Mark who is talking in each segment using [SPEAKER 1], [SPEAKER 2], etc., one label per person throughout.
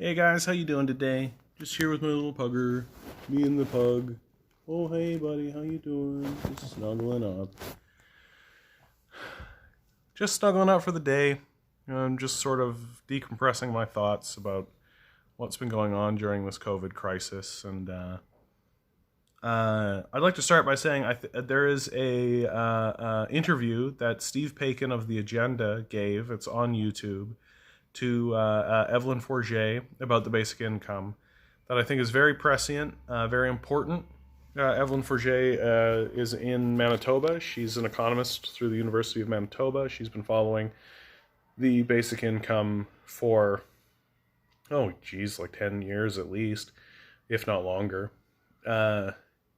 [SPEAKER 1] Hey guys, how you doing today? Just here with my little pugger, me and the pug. Oh hey buddy, how you doing? Just snuggling up. Just snuggling up for the day. I'm just sort of decompressing my thoughts about what's been going on during this COVID crisis, and I'd like to start by saying there is a interview that Steve Paikin of The Agenda gave. It's on YouTube to Evelyn Forget about the basic income that I think is very prescient, very important. Evelyn Forget is in Manitoba. She's an economist through the University of Manitoba. She's been following the basic income for, like 10 years at least, if not longer.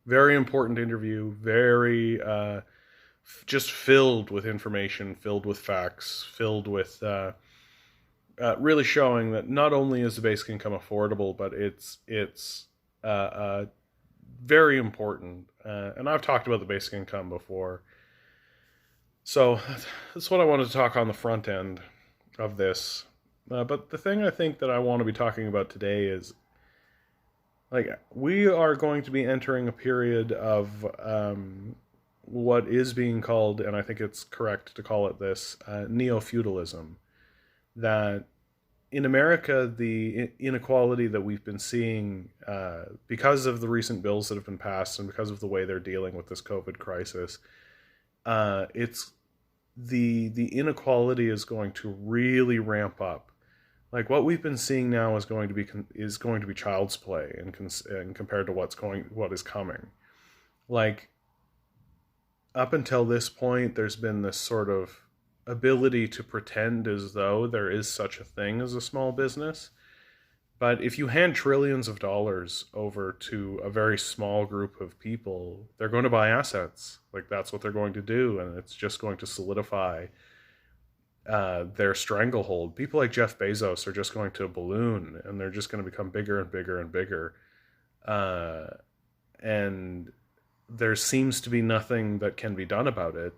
[SPEAKER 1] Very important interview, very just filled with information, filled with facts, filled with really showing that not only is the basic income affordable, but it's very important. And I've talked about the basic income before, so that's what I wanted to talk on the front end of this. But the thing I think that I want to be talking about today is, we are going to be entering a period of what is being called, and I think it's correct to call it this, neo-feudalism. That in America, the inequality that we've been seeing because of the recent bills that have been passed and because of the way they're dealing with this COVID crisis, it's the inequality is going to really ramp up. Like, what we've been seeing now is going to be child's play and compared to what is coming. Like, up until this point, there's been this sort of ability to pretend as though there is such a thing as a small business. But if you hand trillions of dollars over to a very small group of people, they're going to buy assets. Like, that's what they're going to do, and it's just going to solidify their stranglehold. People like Jeff Bezos are just going to balloon, and they're just going to become bigger and bigger and bigger. And there seems to be nothing that can be done about it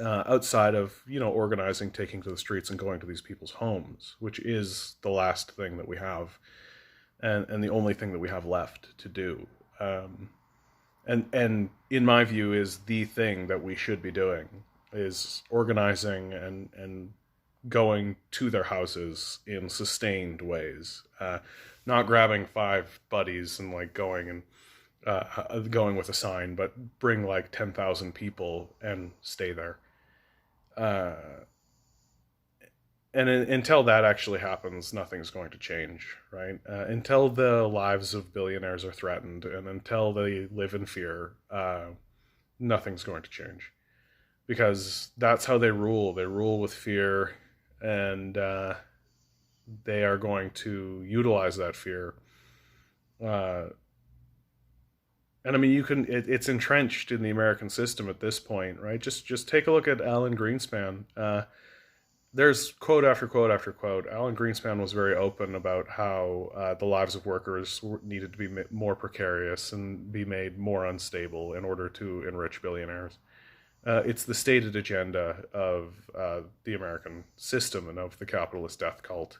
[SPEAKER 1] outside of, organizing, taking to the streets, and going to these people's homes, which is the last thing that we have, and the only thing that we have left to do. And in my view, is the thing that we should be doing, is organizing and going to their houses in sustained ways, not grabbing 5 buddies and going with a sign, but bring 10,000 people and stay there. And until that actually happens, nothing's going to change, right? Until the lives of billionaires are threatened, and until they live in fear, nothing's going to change. Because that's how they rule. They rule with fear, and they are going to utilize that fear. And I mean, it's entrenched in the American system at this point, right? Just take a look at Alan Greenspan. There's quote after quote after quote. Alan Greenspan was very open about how the lives of workers needed to be more precarious and be made more unstable in order to enrich billionaires. It's the stated agenda of the American system and of the capitalist death cult.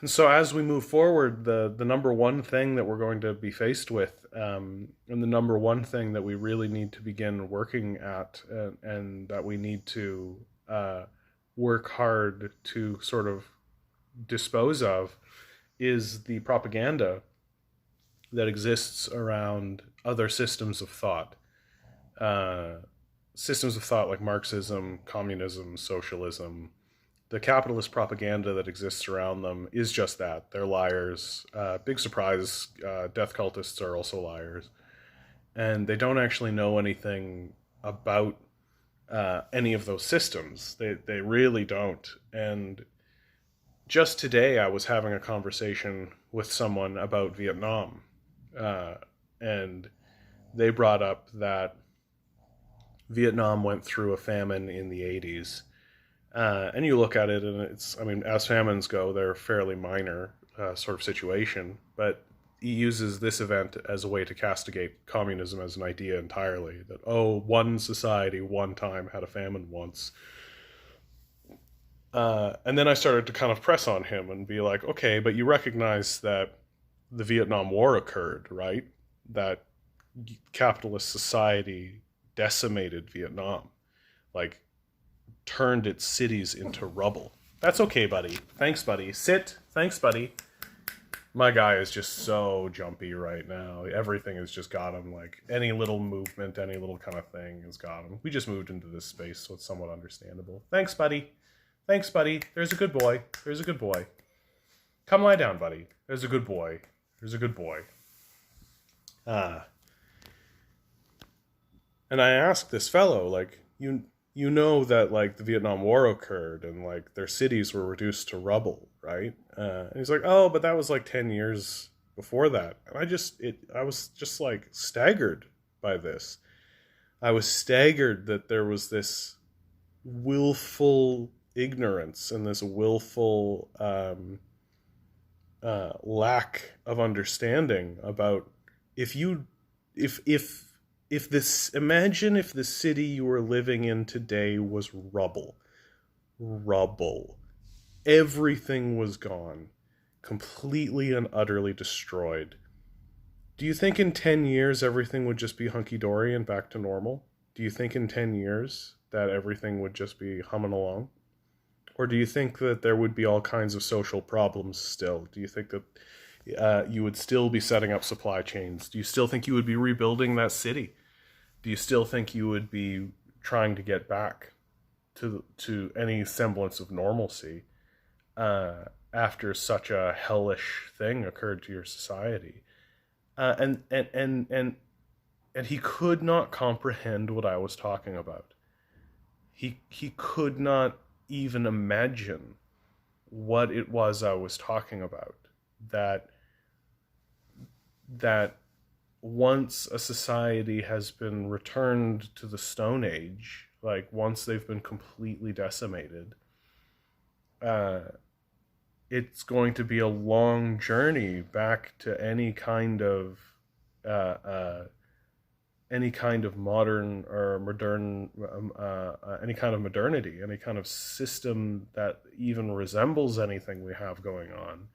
[SPEAKER 1] And so as we move forward, the number one thing that we're going to be faced with, and the number one thing that we really need to begin working at, and that we need to work hard to sort of dispose of, is the propaganda that exists around other systems of thought. Systems of thought like Marxism, communism, socialism. The capitalist propaganda that exists around them is just that. They're liars. Big surprise, death cultists are also liars. And they don't actually know anything about any of those systems. They really don't. And just today I was having a conversation with someone about Vietnam. And they brought up that Vietnam went through a famine in the 80s. And you look at it, and as famines go, they're a fairly minor sort of situation. But he uses this event as a way to castigate communism as an idea entirely. That, one society, one time, had a famine once. And then I started to kind of press on him and be like, okay, but you recognize that the Vietnam War occurred, right? That capitalist society decimated Vietnam, like turned its cities into rubble. That's okay, buddy. Thanks, buddy. Sit. Thanks, buddy. My guy is just so jumpy right now. Everything has just got him. Like any little movement, any little kind of thing has got him. We just moved into this space, so it's somewhat understandable. Thanks, buddy. Thanks, buddy. There's a good boy. There's a good boy. Come lie down, buddy. There's a good boy. There's a good boy. And I asked this fellow, like, you know that like the Vietnam War occurred and like their cities were reduced to rubble, right? And he's like, oh, but that was like 10 years before that. And I was just like staggered by this. I was staggered that there was this willful ignorance and this willful lack of understanding about if imagine if the city you were living in today was rubble. Everything was gone, completely and utterly destroyed. Do you think in 10 years everything would just be hunky-dory and back to normal? Do you think in 10 years that everything would just be humming along? Or do you think that there would be all kinds of social problems still? Do you think that you would still be setting up supply chains? Do you still think you would be rebuilding that city? Do you still think you would be trying to get back to any semblance of normalcy after such a hellish thing occurred to your society? And he could not comprehend what I was talking about. He could not even imagine what it was I was talking about. That once a society has been returned to the Stone Age, like once they've been completely decimated, it's going to be a long journey back to any kind of modern or any kind of modernity, any kind of system that even resembles anything we have going on.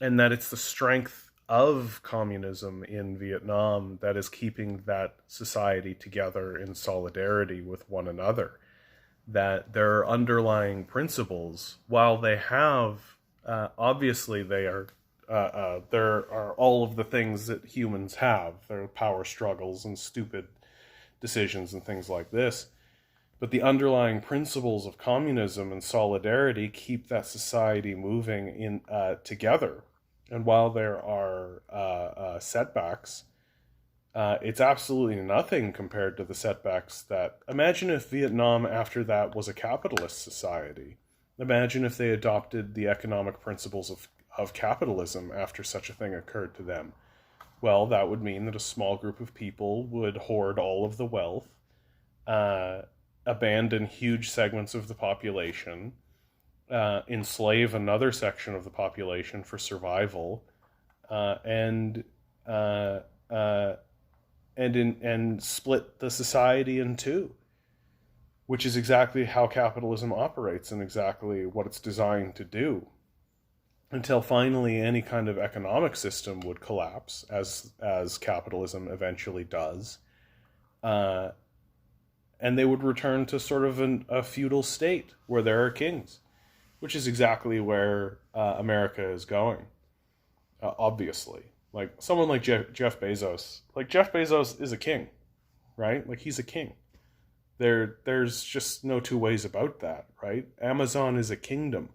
[SPEAKER 1] And that it's the strength of communism in Vietnam that is keeping that society together in solidarity with one another. That there are underlying principles, while they have, obviously they are, there are all of the things that humans have. There are power struggles and stupid decisions and things like this. But the underlying principles of communism and solidarity keep that society moving in together. And while there are setbacks, it's absolutely nothing compared to the setbacks that... Imagine if Vietnam after that was a capitalist society. Imagine if they adopted the economic principles of capitalism after such a thing occurred to them. Well, that would mean that a small group of people would hoard all of the wealth, abandon huge segments of the population, enslave another section of the population for survival, and split the society in two, which is exactly how capitalism operates and exactly what it's designed to do. Until finally any kind of economic system would collapse, as capitalism eventually does, and they would return to sort of a feudal state where there are kings, which is exactly where America is going, obviously. Like, someone like Jeff Bezos. Like, Jeff Bezos is a king, right? Like, he's a king. There's just no two ways about that, right? Amazon is a kingdom.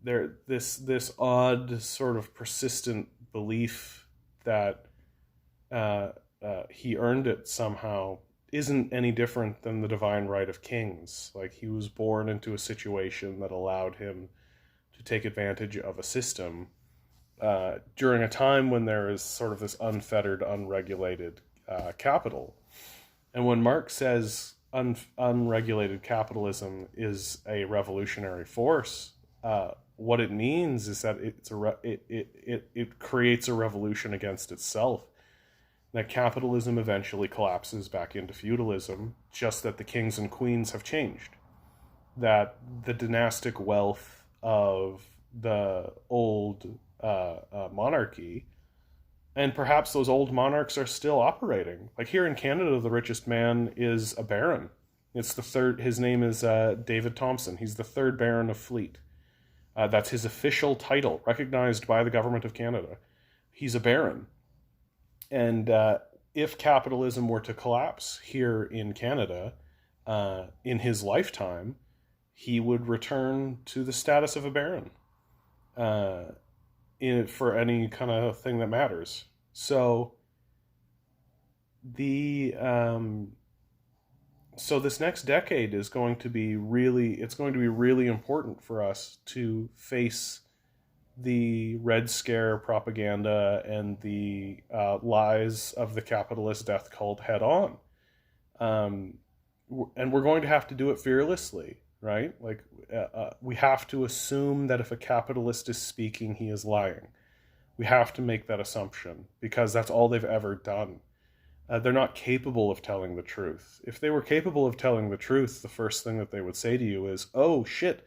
[SPEAKER 1] This odd sort of persistent belief that he earned it somehow isn't any different than the divine right of kings. Like, he was born into a situation that allowed him to take advantage of a system during a time when there is sort of this unfettered, unregulated capital. And when Marx says unregulated capitalism is a revolutionary force, what it means is that it creates a revolution against itself. that capitalism eventually collapses back into feudalism, just that the kings and queens have changed. That the dynastic wealth of the old monarchy, and perhaps those old monarchs are still operating. Like here in Canada, the richest man is a baron. It's the third. His name is David Thompson. He's the third Baron of Fleet. That's his official title, recognized by the government of Canada. He's a baron. And if capitalism were to collapse here in Canada in his lifetime, he would return to the status of a baron for any kind of thing that matters. So the so this next decade is going to be really important for us to face the Red Scare propaganda and the lies of the capitalist death cult head on. And we're going to have to do it fearlessly, right? Like, we have to assume that if a capitalist is speaking, he is lying. We have to make that assumption because that's all they've ever done. They're not capable of telling the truth. If they were capable of telling the truth, the first thing that they would say to you is, oh, shit,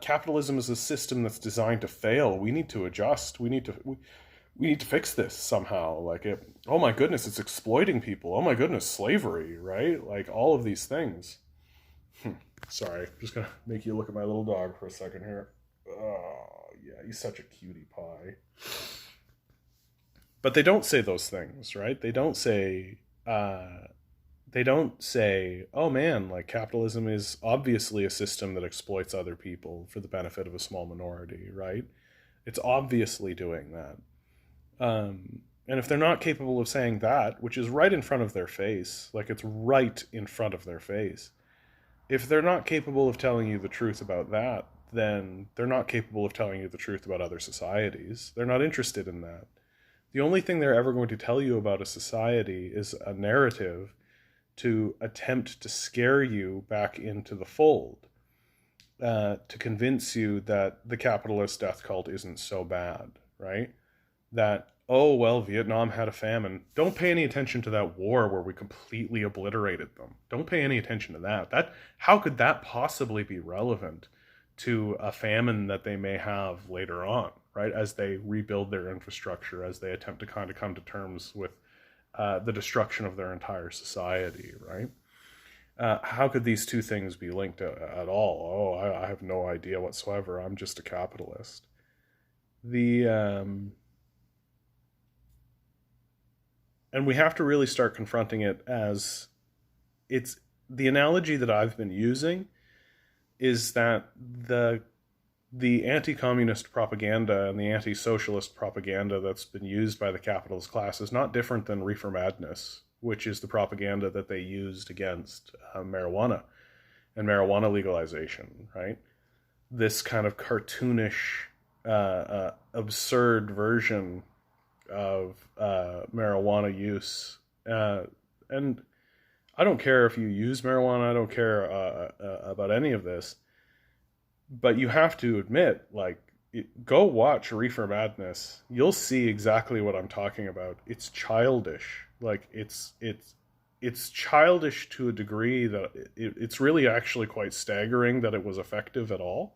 [SPEAKER 1] capitalism is a system that's designed to fail. We need to adjust. We need to fix this somehow. Like, oh my goodness, it's exploiting people. Oh my goodness, slavery, right? Like all of these things. Sorry, I'm just gonna make you look at my little dog for a second here. Oh yeah, he's such a cutie pie. But they don't say those things, right? They don't say, oh man, like capitalism is obviously a system that exploits other people for the benefit of a small minority, right? It's obviously doing that. And if they're not capable of saying that, which is right in front of their face, like it's right in front of their face, if they're not capable of telling you the truth about that, then they're not capable of telling you the truth about other societies. They're not interested in that. The only thing they're ever going to tell you about a society is a narrative to attempt to scare you back into the fold, to convince you that the capitalist death cult isn't so bad, right? That, oh, well, Vietnam had a famine. Don't pay any attention to that war where we completely obliterated them. Don't pay any attention to that. How could that possibly be relevant to a famine that they may have later on, right? As they rebuild their infrastructure, as they attempt to kind of come to terms with the destruction of their entire society, right? How could these two things be linked at all? Oh, I have no idea whatsoever. I'm just a capitalist. And we have to really start confronting it as it's the analogy that I've been using is that the anti-communist propaganda and the anti-socialist propaganda that's been used by the capitalist class is not different than Reefer Madness, which is the propaganda that they used against marijuana and marijuana legalization, right? This kind of cartoonish, absurd version of marijuana use. And I don't care if you use marijuana, I don't care about any of this, but you have to admit, like, go watch Reefer Madness. You'll see exactly what I'm talking about. It's childish. Like, it's childish to a degree that it's really actually quite staggering that it was effective at all.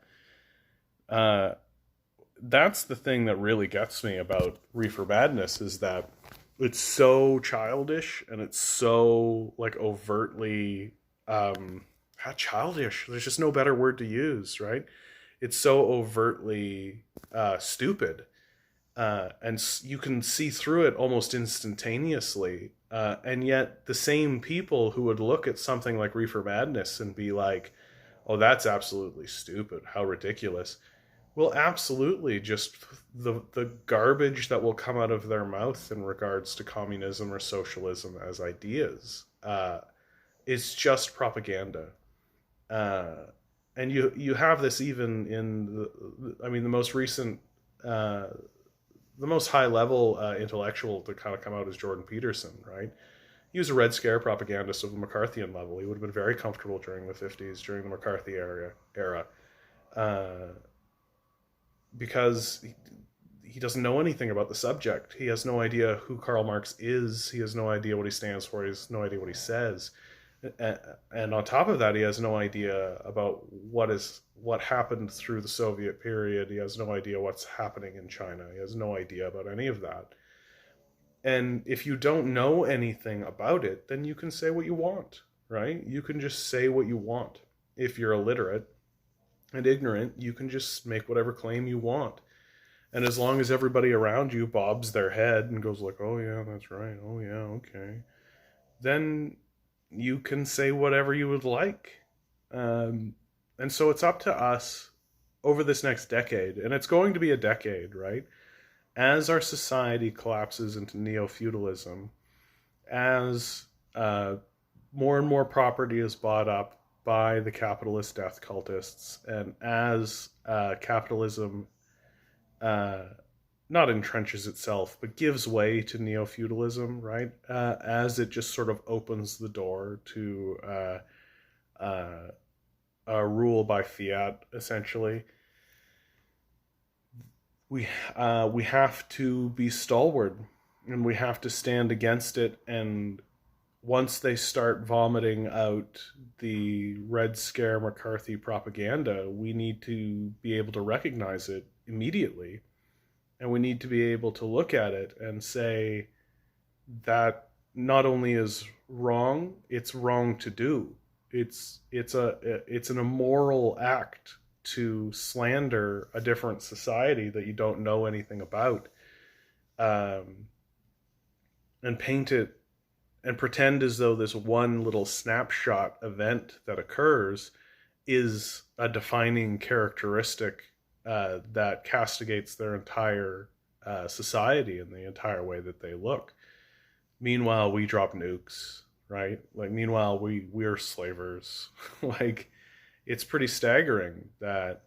[SPEAKER 1] That's the thing that really gets me about Reefer Madness, is that it's so childish and it's so like overtly childish. There's just no better word to use, right? It's so overtly stupid, and you can see through it almost instantaneously. And yet, the same people who would look at something like Reefer Madness and be like, "Oh, that's absolutely stupid. How ridiculous." Will absolutely just the garbage that will come out of their mouth in regards to communism or socialism as ideas is just propaganda. And you have this even in the most recent, the most high level intellectual to kind of come out is Jordan Peterson, right? He was a Red Scare propagandist of the McCarthyian level. He would have been very comfortable during the 50s, during the McCarthy era. Because he doesn't know anything about the subject. He has no idea who Karl Marx is. He has no idea what he stands for. He has no idea what he says. And on top of that, he has no idea about what happened through the Soviet period. He has no idea what's happening in China. He has no idea about any of that. And if you don't know anything about it, then you can say what you want, right? You can just say what you want. If you're illiterate and ignorant, you can just make whatever claim you want. And as long as everybody around you bobs their head and goes like, oh yeah, that's right, oh yeah, okay, then you can say whatever you would like. And so it's up to us over this next decade, and it's going to be a decade, right? As our society collapses into neo-feudalism, as more and more property is bought up by the capitalist death cultists, and as capitalism not entrenches itself, but gives way to neo-feudalism, right? As it just sort of opens the door to rule by fiat, essentially. We have to be stalwart, and we have to stand against it. And once they start vomiting out the Red Scare McCarthy propaganda, we need to be able to recognize it immediately. And we need to be able to look at it and say that not only is wrong, it's wrong to do. It's an immoral act to slander a different society that you don't know anything about, and paint it and pretend as though this one little snapshot event that occurs is a defining characteristic that castigates their entire society and the entire way that they look. Meanwhile, we drop nukes, right? Like, meanwhile, we're slavers. Like, it's pretty staggering that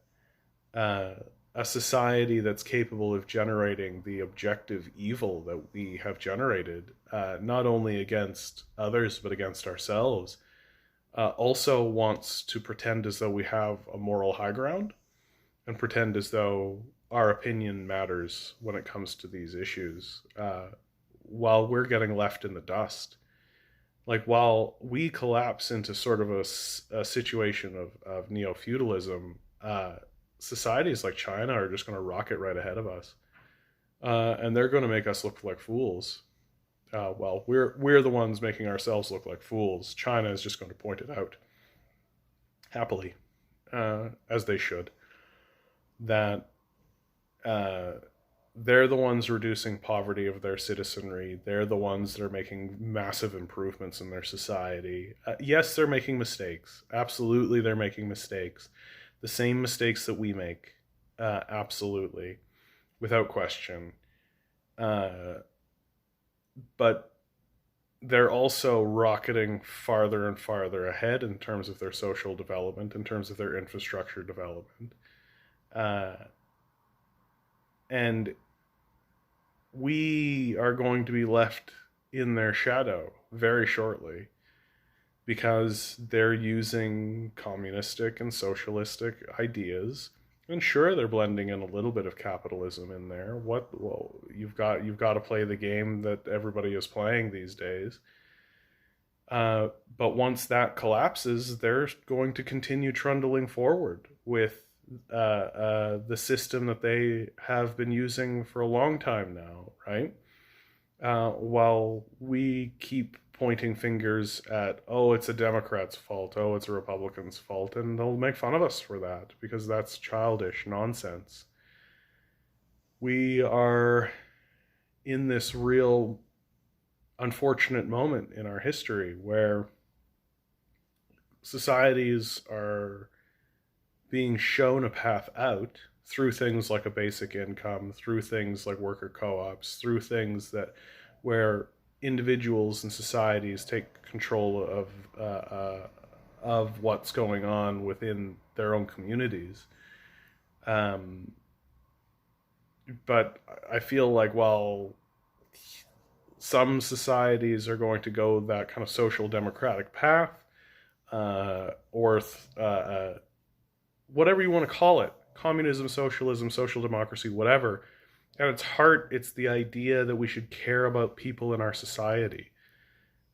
[SPEAKER 1] a society that's capable of generating the objective evil that we have generated, not only against others but against ourselves, also wants to pretend as though we have a moral high ground and pretend as though our opinion matters when it comes to these issues, while we're getting left in the dust. Like, while we collapse into sort of a situation of neo-feudalism, societies like China are just going to rocket right ahead of us. And they're going to make us look like fools. Well, we're the ones making ourselves look like fools. China is just going to point it out. Happily. As they should. That they're the ones reducing poverty of their citizenry. They're the ones that are making massive improvements in their society. Yes, they're making mistakes. Absolutely, they're making mistakes. The same mistakes that we make. Absolutely. Without question. But they're also rocketing farther and farther ahead in terms of their social development, in terms of their infrastructure development. And we are going to be left in their shadow very shortly, because they're using communistic and socialistic ideas. And sure, they're blending in a little bit of capitalism in there. Well, you've got to play the game that everybody is playing these days. But once that collapses, they're going to continue trundling forward with the system that they have been using for a long time now, right? While we keep pointing fingers at, oh, it's a Democrat's fault, oh, it's a Republican's fault, and they'll make fun of us for that because that's childish nonsense. We are in this real unfortunate moment in our history where societies are being shown a path out through things like a basic income, through things like worker co-ops, through things that where individuals and societies take control of what's going on within their own communities. But I feel like while some societies are going to go that kind of social democratic path, or whatever you want to call it, communism, socialism, social democracy, whatever, At its heart, it's the idea that we should care about people in our society.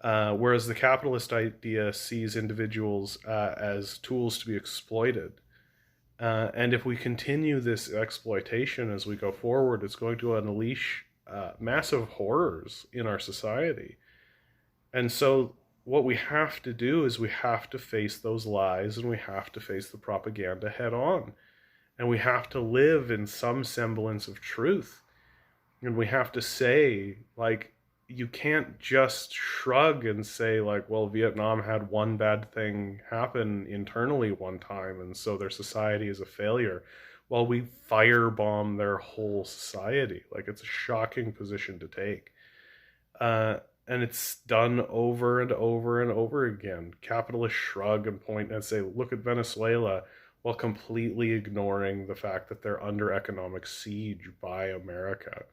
[SPEAKER 1] Whereas the capitalist idea sees individuals as tools to be exploited. And if we continue this exploitation as we go forward, it's going to unleash massive horrors in our society. And so, what we have to do is we have to face those lies and we have to face the propaganda head on. And we have to live in some semblance of truth. And we have to say, like, you can't just shrug and say, like, well, Vietnam had one bad thing happen internally one time and so their society is a failure, while we firebomb their whole society. Like, it's a shocking position to take. And it's done over and over and over again. Capitalists shrug and point and say, look at Venezuela, while completely ignoring the fact that they're under economic siege by America.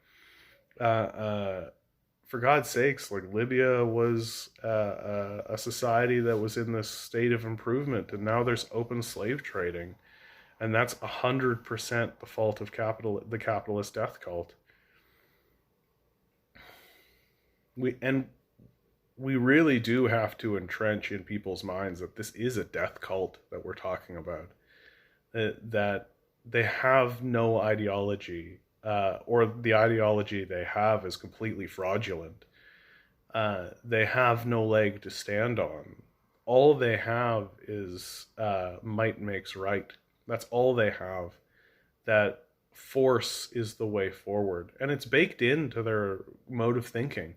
[SPEAKER 1] Uh, uh, for God's sakes, like, Libya was a society that was in this state of improvement, and now there's open slave trading, and that's 100% the fault of the capitalist death cult. We really do have to entrench in people's minds that this is a death cult that we're talking about. That they have no ideology, or the ideology they have is completely fraudulent. They have no leg to stand on. All they have is might makes right. That's all they have. That force is the way forward, and it's baked into their mode of thinking.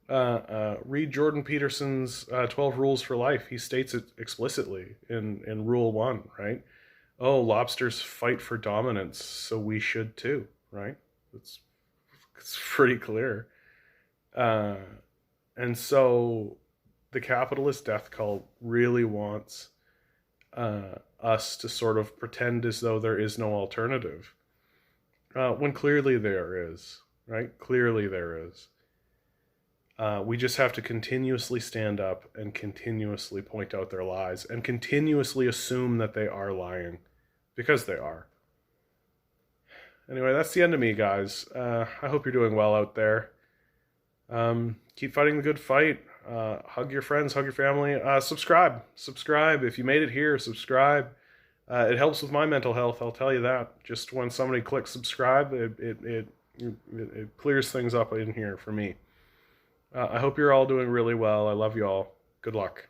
[SPEAKER 1] Read Jordan Peterson's 12 Rules for Life. He states it explicitly in Rule 1, right? Oh, lobsters fight for dominance, so we should too, right? It's pretty clear. Uh, and so the capitalist death cult really wants us to sort of pretend as though there is no alternative, when clearly there is, right? Clearly there is. We just have to continuously stand up and continuously point out their lies and continuously assume that they are lying, because they are. Anyway, that's the end of me, guys. I hope you're doing well out there. Keep fighting the good fight. Hug your friends, hug your family. Subscribe. If you made it here, subscribe. It helps with my mental health, I'll tell you that. Just when somebody clicks subscribe, it clears things up in here for me. I hope you're all doing really well. I love you all. Good luck.